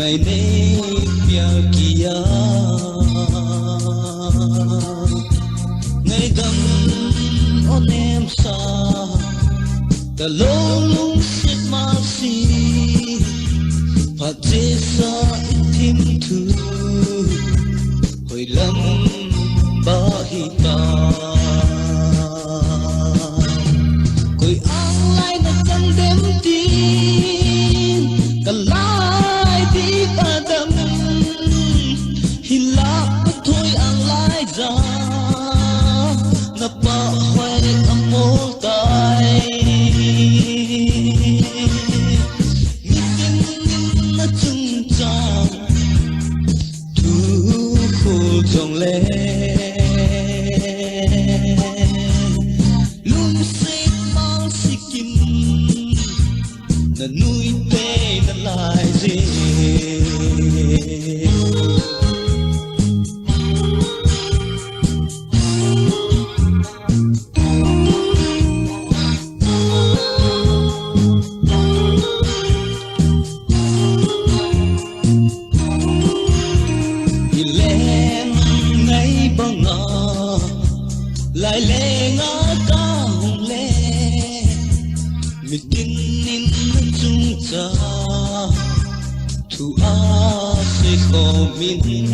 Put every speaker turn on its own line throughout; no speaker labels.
ngày nay bia kia ngày gầm ôn em xa ta lâu lung xếp mà xì phát dễ xa ít thêm thứ hồi lâm ba hi ta cội ang lai na chẳng đêm tin cả lai đi ba đâm hila bất thôi ang lai ra na pa hoài âm mô tai nhịp tim na chung chang thu khô trong lẽ lung xích mang xích kim na nuôi tê na lại gì lại lệ ngã ca hùng lệ mi tin in chung cha thu a se khó min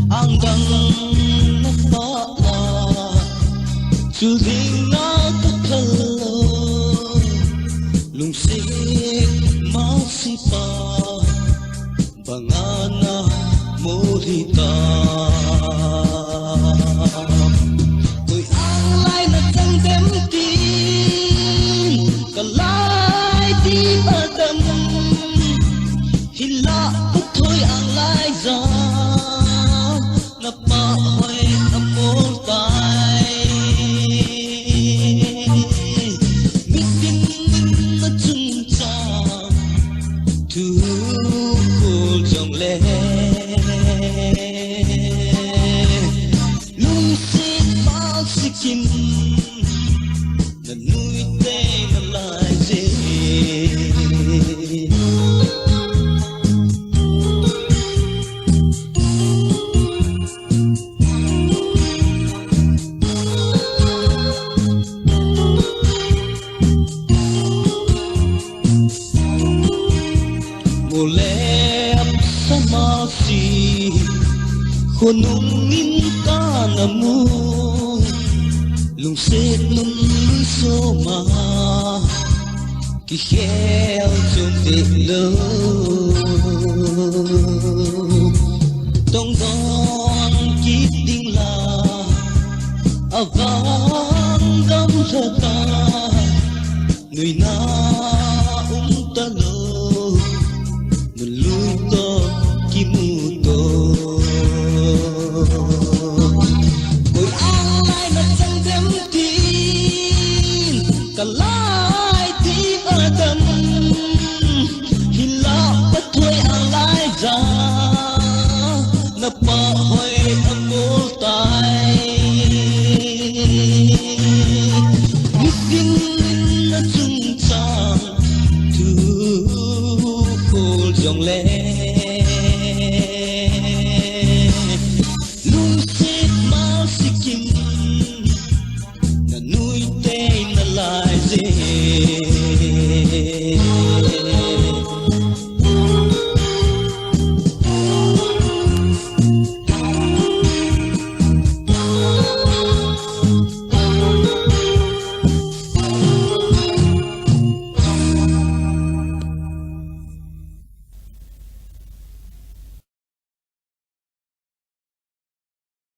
ang gang na pa chu ding na ta khalo lung se ma si pa bangana morita cội ang lai na chẳng đêm tin cả lai đi ba đâm hila bất thôi ang lai ra na pa hoài âm mô tai biết tin na chung cha thu khô trong lẽ kim na nuôi tê na lại dễ mùa lẽ ấp sama si khôn nung in ca na mu lung xếp lung số mà khi khéo chung tình lâu tông đón kiếp tình là vang gam thơ ta người na ta lâu mình lui to kim mu to cả lai đi ba đâm hila bất thôi ang lai ra na pa hoài âm mô tai biết tin na chung chang thu khô trong lẽ lung xếp ma xích kim na nuôi tê na lại dễ